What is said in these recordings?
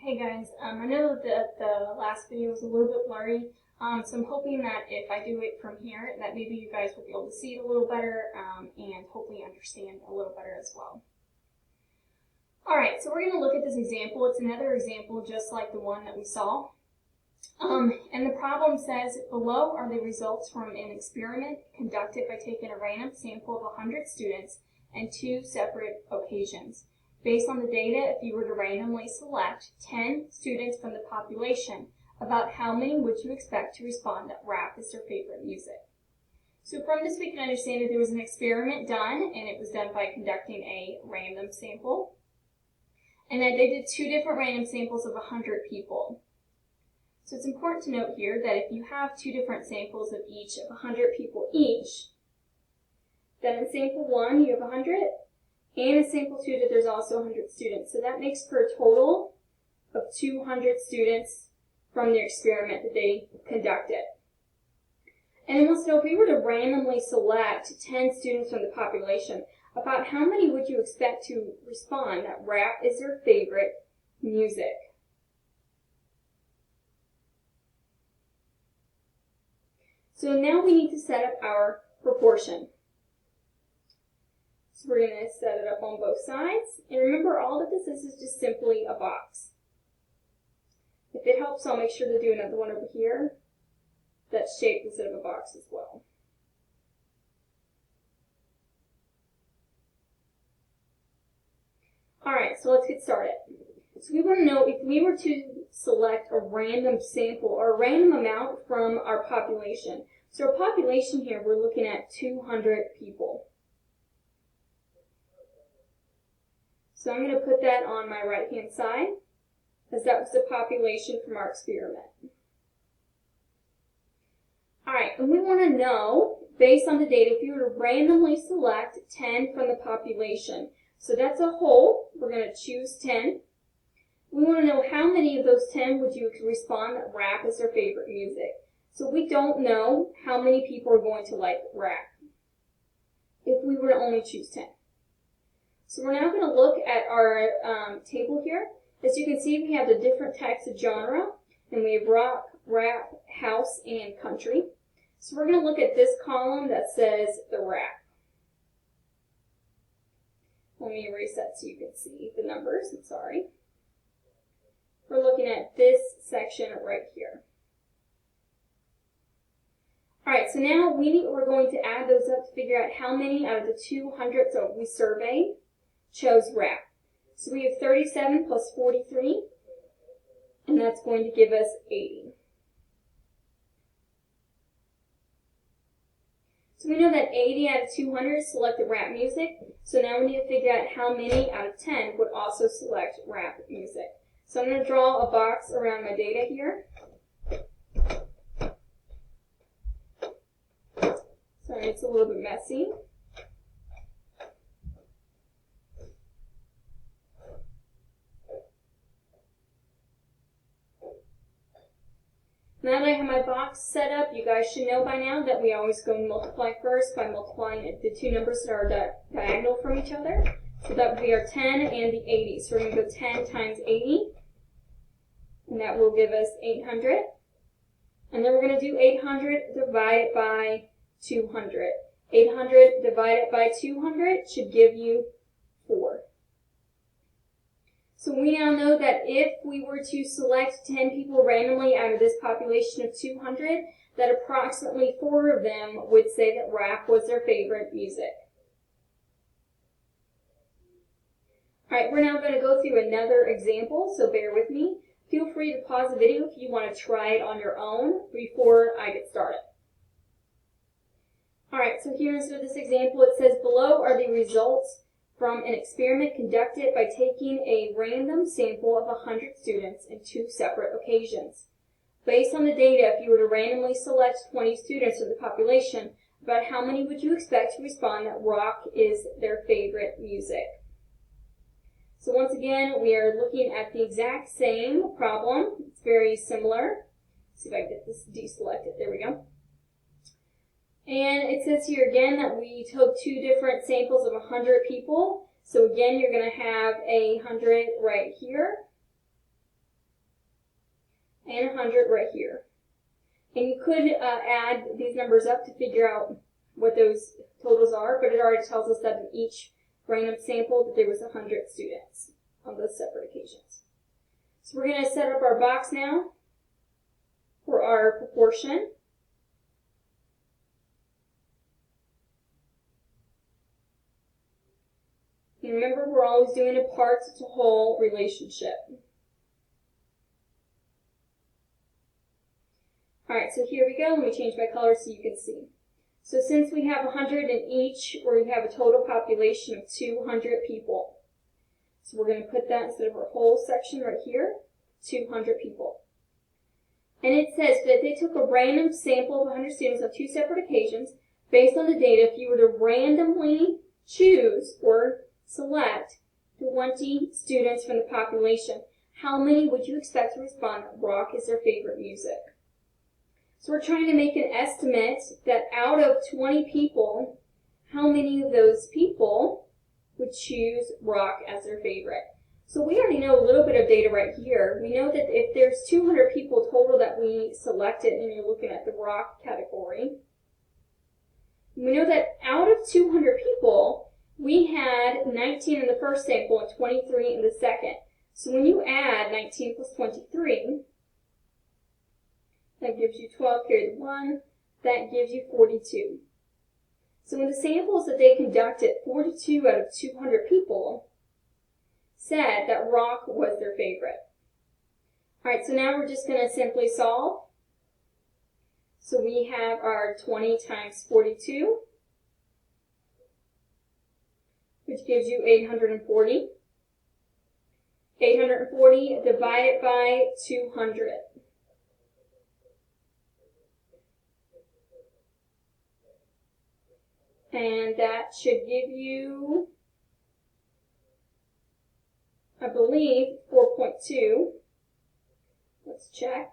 Hey guys, I know that the last video was a little bit blurry, so I'm hoping that if I do it from here, that maybe you guys will be able to see it a little better and hopefully understand a little better as well. Alright, so we're going to look at this example. It's another example just like the one that we saw. And the problem says, below are the results from an experiment conducted by taking a random sample of 100 students and 2 separate occasions. Based on the data, if you were to randomly select 10 students from the population, about how many would you expect to respond that rap is their favorite music? So from this we can understand that there was an experiment done, and it was done by conducting a random sample. And that they did 2 different random samples of 100 people. So it's important to note here that if you have 2 different samples of each of 100 people each, then in sample 1 you have 100, and in sample 2 that there's also 100 students. So that makes for a total of 200 students from the experiment that they conducted. And then let's know, if we were to randomly select 10 students from the population, about how many would you expect to respond that rap is their favorite music? So now we need to set up our proportion. So we're going to set it up on both sides. And remember, all that this is just simply a box. If it helps, I'll make sure to do another one over here that's shaped instead of a box as well. Alright, so let's get started. So we want to know, if we were to select a random sample or a random amount from our population. So our population here, we're looking at 200 people. So I'm going to put that on my right-hand side, as that was the population from our experiment. Alright, and we want to know, based on the data, if you were to randomly select 10 from the population. So that's a whole. We're going to choose 10. We want to know how many of those 10 would you respond that rap is their favorite music. So we don't know how many people are going to like rap if we were to only choose 10. So we're now going to look at our table here. As you can see, we have the different types of genre, and we have rock, rap, house, and country. So we're going to look at this column that says the rap. Let me erase that so you can see the numbers. I'm sorry. We're looking at this section right here. Alright, so now we're going to add those up to figure out how many out of the 200 that we surveyed chose rap. So we have 37 plus 43, and that's going to give us 80. So we know that 80 out of 200 selected rap music, so now we need to figure out how many out of 10 would also select rap music. So I'm going to draw a box around my data here. Sorry, it's a little bit messy. Now that I have my box set up, you guys should know by now that we always go and multiply first by multiplying the 2 numbers that are diagonal from each other. So that would be our 10 and the 80. So we're going to go 10 times 80, and that will give us 800. And then we're going to do 800 divided by 200. 800 divided by 200 should give you 4. So we now know that if we were to select 10 people randomly out of this population of 200, that approximately 4 of them would say that rap was their favorite music. Alright, we're now going to go through another example, so bear with me. Feel free to pause the video if you want to try it on your own before I get started. Alright, so here instead of this example, it says, below are the results from an experiment conducted by taking a random sample of 100 students in 2 separate occasions. Based on the data, if you were to randomly select 20 students of the population, about how many would you expect to respond that rock is their favorite music? So once again, we are looking at the exact same problem. It's very similar. Let's see if I can get this deselected. There we go. And it says here again that we took 2 different samples of 100 people. So again, you're going to have 100 right here. and 100 right here. And you could add these numbers up to figure out what those totals are, but it already tells us that in each random sample that there was 100 students on those separate occasions. So we're going to set up our box now for our proportion. And remember, we're always doing a parts to whole relationship. Alright, so here we go. Let me change my color so you can see. So since we have 100 in each, we have a total population of 200 people. So we're going to put that instead of our whole section right here, 200 people. And it says that they took a random sample of 100 students on 2 separate occasions. Based on the data, if you were to randomly choose or select 20 students from the population, how many would you expect to respond that rock is their favorite music? So we're trying to make an estimate that out of 20 people, how many of those people would choose rock as their favorite. So we already know a little bit of data right here. We know that if there's 200 people total that we selected, and you're looking at the rock category, we know that out of 200 people, we had 19 in the first sample and 23 in the second. So when you add 19 plus 23, that gives you 12 carry the 1, that gives you 42. So in the samples that they conducted, 42 out of 200 people said that rock was their favorite. Alright, so now we're just going to simply solve. So we have our 20 times 42, which gives you 840. 840 divided by 200. And that should give you, I believe, 4.2. Let's check.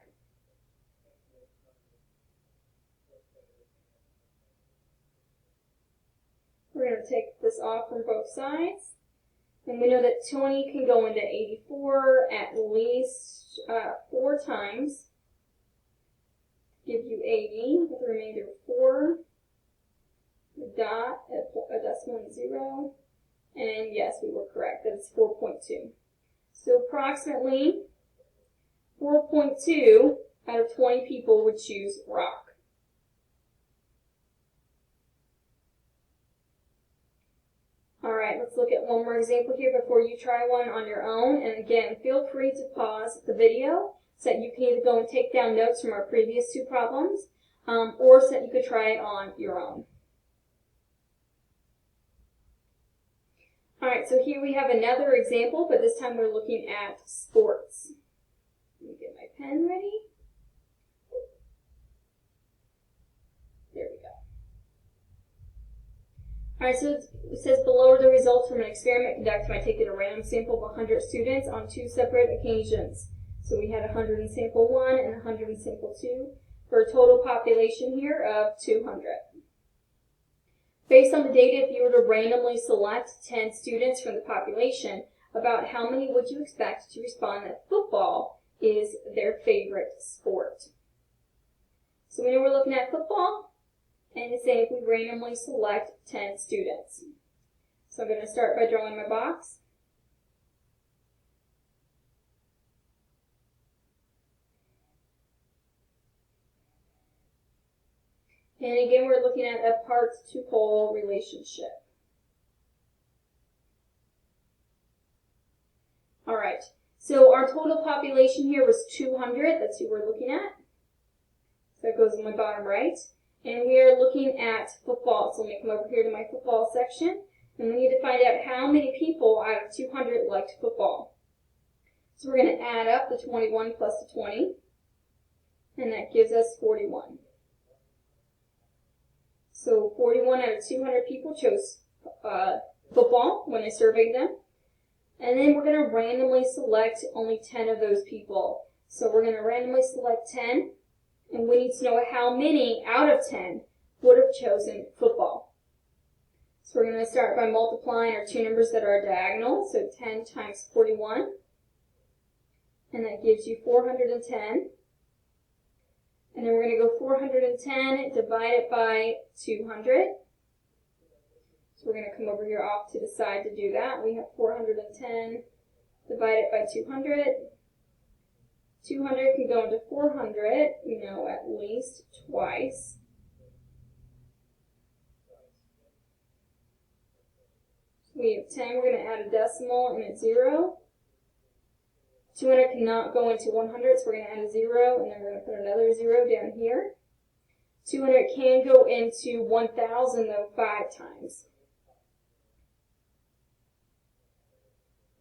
We're going to take this off from both sides. And we know that 20 can go into 84 at least 4 times. Give you 80 with a remainder of 4. Dot, a decimal and 0, and yes, we were correct, that's 4.2. So approximately 4.2 out of 20 people would choose rock. Alright, let's look at one more example here before you try one on your own, and again, feel free to pause the video so that you can either go and take down notes from our previous 2 problems, or so that you could try it on your own. Alright, so here we have another example, but this time we're looking at sports. Let me get my pen ready. There we go. Alright, so it says below are the results from an experiment conducted by taking a random sample of 100 students on 2 separate occasions. So we had 100 in sample 1 and 100 in sample 2, for a total population here of 200. Based on the data, if you were to randomly select 10 students from the population, about how many would you expect to respond that football is their favorite sport? So we know we're looking at football, and it's saying if we randomly select 10 students. So I'm going to start by drawing my box. And again, we're looking at a parts to whole relationship. Alright, so our total population here was 200. That's who we're looking at. So that goes in my bottom right. And we are looking at football. So let me come over here to my football section. And we need to find out how many people out of 200 liked football. So we're going to add up the 21 plus the 20. And that gives us 41. So 41 out of 200 people chose football when I surveyed them. And then we're going to randomly select only 10 of those people. So we're going to randomly select 10. And we need to know how many out of 10 would have chosen football. So we're going to start by multiplying our 2 numbers that are diagonal. So 10 times 41. And that gives you 410. And then we're going to go 410 divided by 200. So we're going to come over here off to the side to do that. We have 410 divided by 200. 200 can go into 400, at least twice. So we have 10, we're going to add a decimal and a 0. 200 cannot go into 100, so we're going to add a 0, and then we're going to put another 0 down here. 200 can go into 1,000, though, 5 times.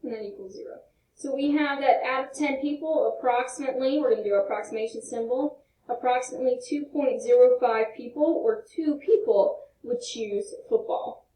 And then equals 0. So we have that out of 10 people, approximately, we're going to do our approximation symbol, approximately 2.05 people, or 2 people, would choose football.